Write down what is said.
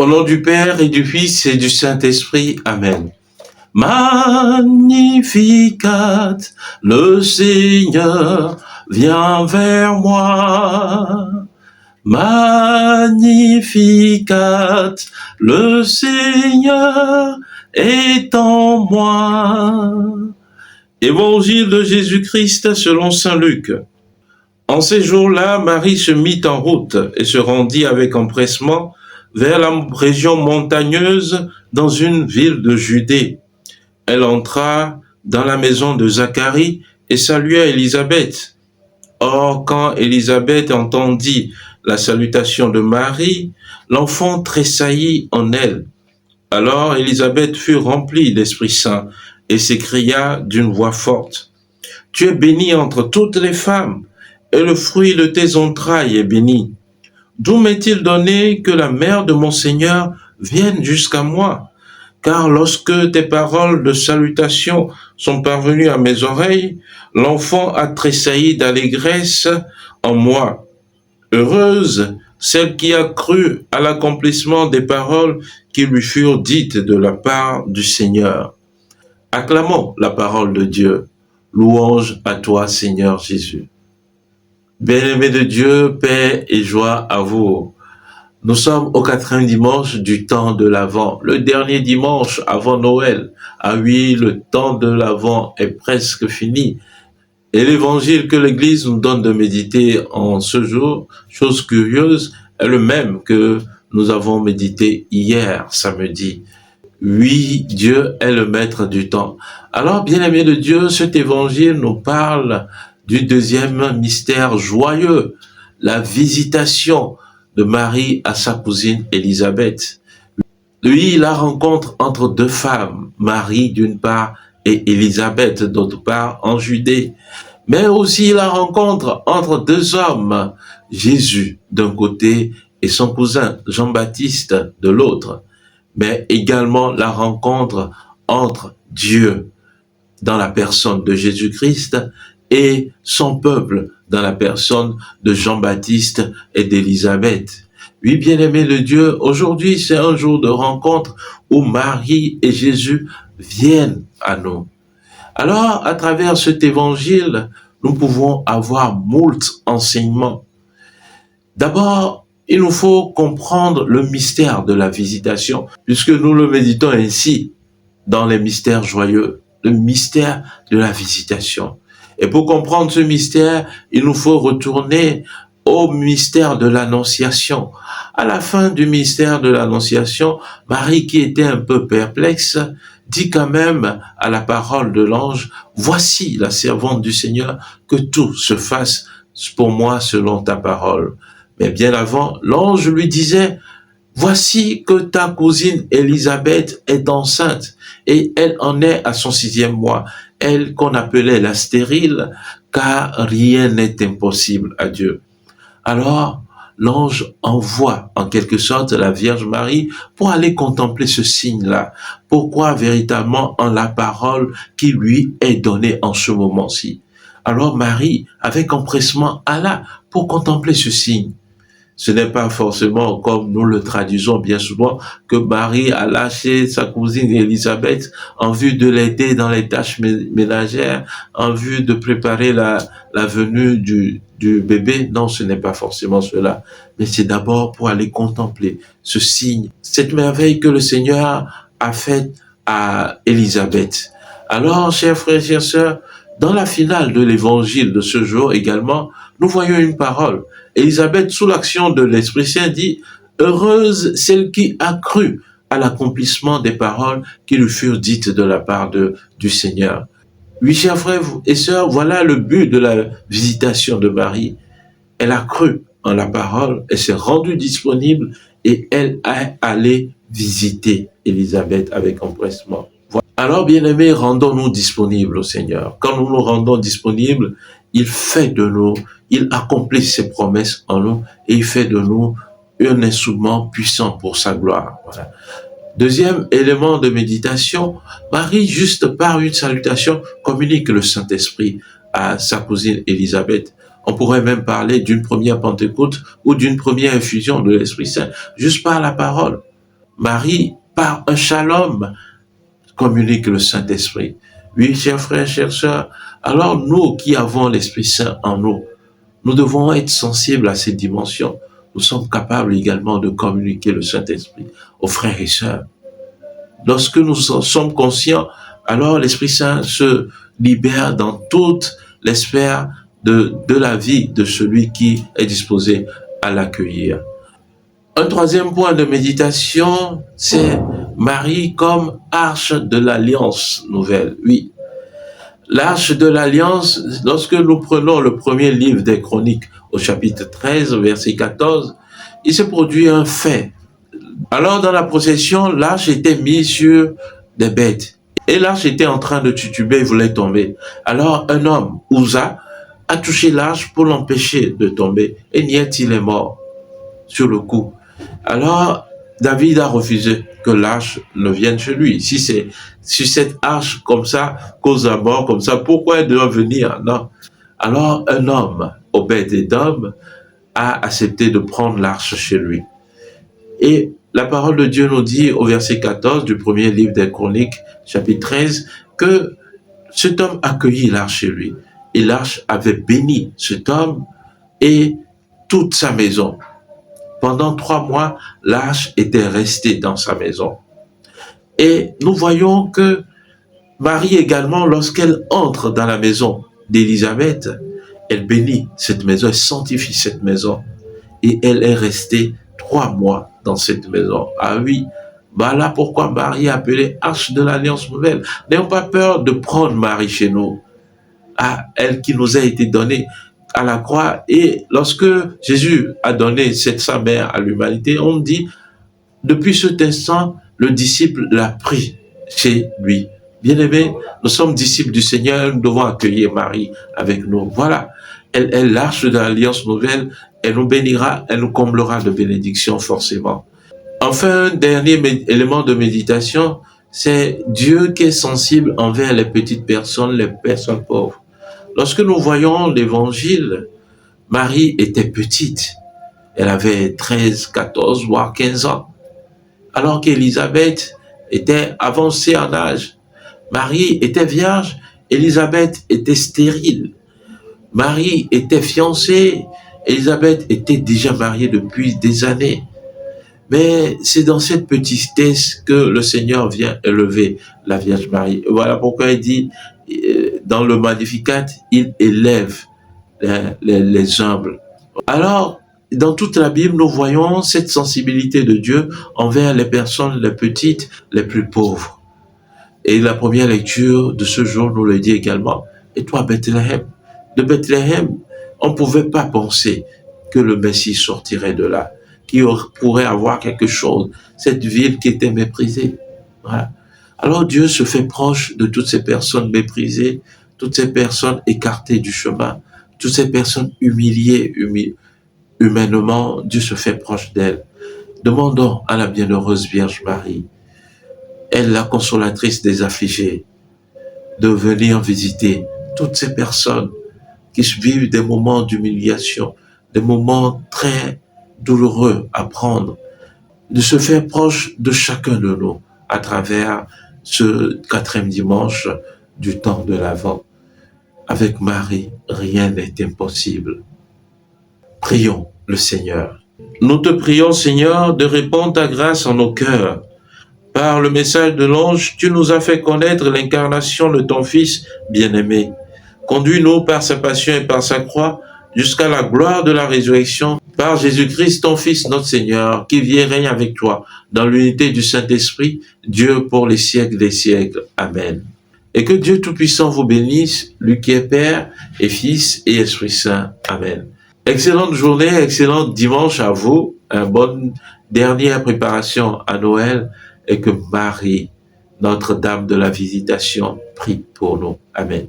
Au nom du Père et du Fils et du Saint-Esprit. Amen. Magnificat, le Seigneur vient vers moi. Magnificat, le Seigneur est en moi. Évangile de Jésus-Christ selon saint Luc. En ces jours-là, Marie se mit en route et se rendit avec empressement vers la région montagneuse dans une ville de Judée. Elle entra dans la maison de Zacharie et salua Élisabeth. Or, quand Élisabeth entendit la salutation de Marie, l'enfant tressaillit en elle. Alors Élisabeth fut remplie d'Esprit Saint et s'écria d'une voix forte, « Tu es bénie entre toutes les femmes, et le fruit de tes entrailles est béni. D'où m'est-il donné que la mère de mon Seigneur vienne jusqu'à moi? Car lorsque tes paroles de salutation sont parvenues à mes oreilles, l'enfant a tressailli d'allégresse en moi. Heureuse celle qui a cru à l'accomplissement des paroles qui lui furent dites de la part du Seigneur. » Acclamons la parole de Dieu. Louange à toi, Seigneur Jésus. Bien-aimés de Dieu, paix et joie à vous. Nous sommes au 4e dimanche du temps de l'Avent, le dernier dimanche avant Noël. Ah oui, le temps de l'Avent est presque fini. Et l'évangile que l'Église nous donne de méditer en ce jour, chose curieuse, est le même que nous avons médité hier, samedi. Oui, Dieu est le maître du temps. Alors, bien-aimés de Dieu, cet évangile nous parle du deuxième mystère joyeux, la visitation de Marie à sa cousine Élisabeth. Lui, la rencontre entre deux femmes, Marie d'une part et Élisabeth d'autre part en Judée. Mais aussi la rencontre entre deux hommes, Jésus d'un côté et son cousin Jean-Baptiste de l'autre. Mais également la rencontre entre Dieu dans la personne de Jésus-Christ et son peuple dans la personne de Jean-Baptiste et d'Élisabeth. Oui, bien-aimés de Dieu, aujourd'hui c'est un jour de rencontre où Marie et Jésus viennent à nous. Alors, à travers cet évangile, nous pouvons avoir moult enseignements. D'abord, il nous faut comprendre le mystère de la visitation, puisque nous le méditons ainsi dans les mystères joyeux, le mystère de la visitation. Et pour comprendre ce mystère, il nous faut retourner au mystère de l'Annonciation. À la fin du mystère de l'Annonciation, Marie, qui était un peu perplexe, dit quand même à la parole de l'ange, « Voici la servante du Seigneur, que tout se fasse pour moi selon ta parole. » Mais bien avant, l'ange lui disait, « Voici que ta cousine Élisabeth est enceinte et elle en est à son 6e mois, elle qu'on appelait la stérile, car rien n'est impossible à Dieu. » Alors, l'ange envoie en quelque sorte la Vierge Marie pour aller contempler ce signe-là. Pourquoi véritablement en la parole qui lui est donnée en ce moment-ci. Alors Marie, avec empressement, alla pour contempler ce signe. Ce n'est pas forcément comme nous le traduisons bien souvent que Marie a lâché sa cousine Élisabeth en vue de l'aider dans les tâches ménagères, en vue de préparer la venue du bébé. Non, ce n'est pas forcément cela, mais c'est d'abord pour aller contempler ce signe, cette merveille que le Seigneur a faite à Élisabeth. Alors, chers frères et chères sœurs, dans la finale de l'évangile de ce jour également, nous voyons une parole. Élisabeth, sous l'action de l'Esprit Saint, dit « Heureuse celle qui a cru à l'accomplissement des paroles qui lui furent dites de la part du Seigneur. » Oui, chers frères et sœurs, voilà le but de la visitation de Marie. Elle a cru en la parole, elle s'est rendue disponible et elle est allée visiter Élisabeth avec empressement. Alors, bien-aimés, rendons-nous disponibles au Seigneur. Quand nous nous rendons disponibles, il fait de nous, il accomplit ses promesses en nous et il fait de nous un instrument puissant pour sa gloire. Voilà. Deuxième élément de méditation, Marie, juste par une salutation, communique le Saint-Esprit à sa cousine Élisabeth. On pourrait même parler d'une première Pentecôte ou d'une première infusion de l'Esprit Saint, juste par la parole. Marie, par un shalom, communique le Saint-Esprit. Oui, chers frères, chères sœurs, alors nous qui avons l'Esprit Saint en nous, nous devons être sensibles à ces dimensions. Nous sommes capables également de communiquer le Saint-Esprit aux frères et sœurs. Lorsque nous sommes conscients, alors l'Esprit Saint se libère dans toutes les sphères de la vie de celui qui est disposé à l'accueillir. Un troisième point de méditation, c'est Marie comme arche de l'Alliance nouvelle. Oui, l'arche de l'Alliance, lorsque nous prenons le premier livre des Chroniques au chapitre 13, verset 14, il se produit un fait. Alors dans la procession, l'arche était mise sur des bêtes. Et l'arche était en train de tituber, il voulait tomber. Alors un homme, Uza, a touché l'arche pour l'empêcher de tomber. Et niet il est mort sur le coup. Alors David a refusé que l'arche ne vienne chez lui. Si c'est sur cette arche comme ça, cause la mort comme ça, pourquoi elle doit venir? Non. Alors un homme, Obed-Édom, a accepté de prendre l'arche chez lui. Et la parole de Dieu nous dit au verset 14 du premier livre des Chroniques, chapitre 13, que cet homme accueillit l'arche chez lui. Et l'arche avait béni cet homme et toute sa maison. Pendant 3 mois, l'arche était restée dans sa maison. Et nous voyons que Marie également, lorsqu'elle entre dans la maison d'Élisabeth, elle bénit cette maison, elle sanctifie cette maison. Et elle est restée 3 mois dans cette maison. Ah oui, voilà pourquoi Marie est appelée arche de l'Alliance nouvelle. N'ayons pas peur de prendre Marie chez nous. Ah, elle qui nous a été donnée à la croix. Et lorsque Jésus a donné sa mère à l'humanité, on dit, depuis cet instant, le disciple l'a pris chez lui. Bien-aimés, nous sommes disciples du Seigneur, nous devons accueillir Marie avec nous. Voilà, elle est l'arche de l'Alliance nouvelle, elle nous bénira, elle nous comblera de bénédictions forcément. Enfin, un dernier élément de méditation, c'est Dieu qui est sensible envers les petites personnes, les personnes pauvres. Lorsque nous voyons l'Évangile, Marie était petite. Elle avait 13, 14, voire 15 ans. Alors qu'Élisabeth était avancée en âge. Marie était vierge, Élisabeth était stérile. Marie était fiancée, Élisabeth était déjà mariée depuis des années. Mais c'est dans cette petitesse que le Seigneur vient élever la Vierge Marie. Voilà pourquoi il dit, dans le Magnificat, il élève les humbles. Alors, dans toute la Bible, nous voyons cette sensibilité de Dieu envers les personnes les petites, les plus pauvres. Et la première lecture de ce jour nous le dit également. Et toi, Bethléem, de Bethléem, on ne pouvait pas penser que le Messie sortirait de là, qu'il pourrait avoir quelque chose, cette ville qui était méprisée. Voilà. Alors Dieu se fait proche de toutes ces personnes méprisées, toutes ces personnes écartées du chemin, toutes ces personnes humiliées, humainement, Dieu se fait proche d'elles. Demandons à la bienheureuse Vierge Marie, elle la consolatrice des affligés, de venir visiter toutes ces personnes qui vivent des moments d'humiliation, des moments très douloureux à prendre, de se faire proche de chacun de nous à travers ce 4e dimanche du temps de l'Avent. Avec Marie, rien n'est impossible. Prions le Seigneur. Nous te prions, Seigneur, de répandre ta grâce en nos cœurs. Par le message de l'ange, tu nous as fait connaître l'incarnation de ton Fils bien-aimé. Conduis-nous par sa passion et par sa croix jusqu'à la gloire de la résurrection, par Jésus-Christ, ton Fils, notre Seigneur, qui vit et règne avec toi, dans l'unité du Saint-Esprit, Dieu pour les siècles des siècles. Amen. Et que Dieu Tout-Puissant vous bénisse, lui qui est Père et Fils et Esprit Saint. Amen. Excellente journée, excellent dimanche à vous, une bonne dernière préparation à Noël, et que Marie, Notre-Dame de la Visitation, prie pour nous. Amen.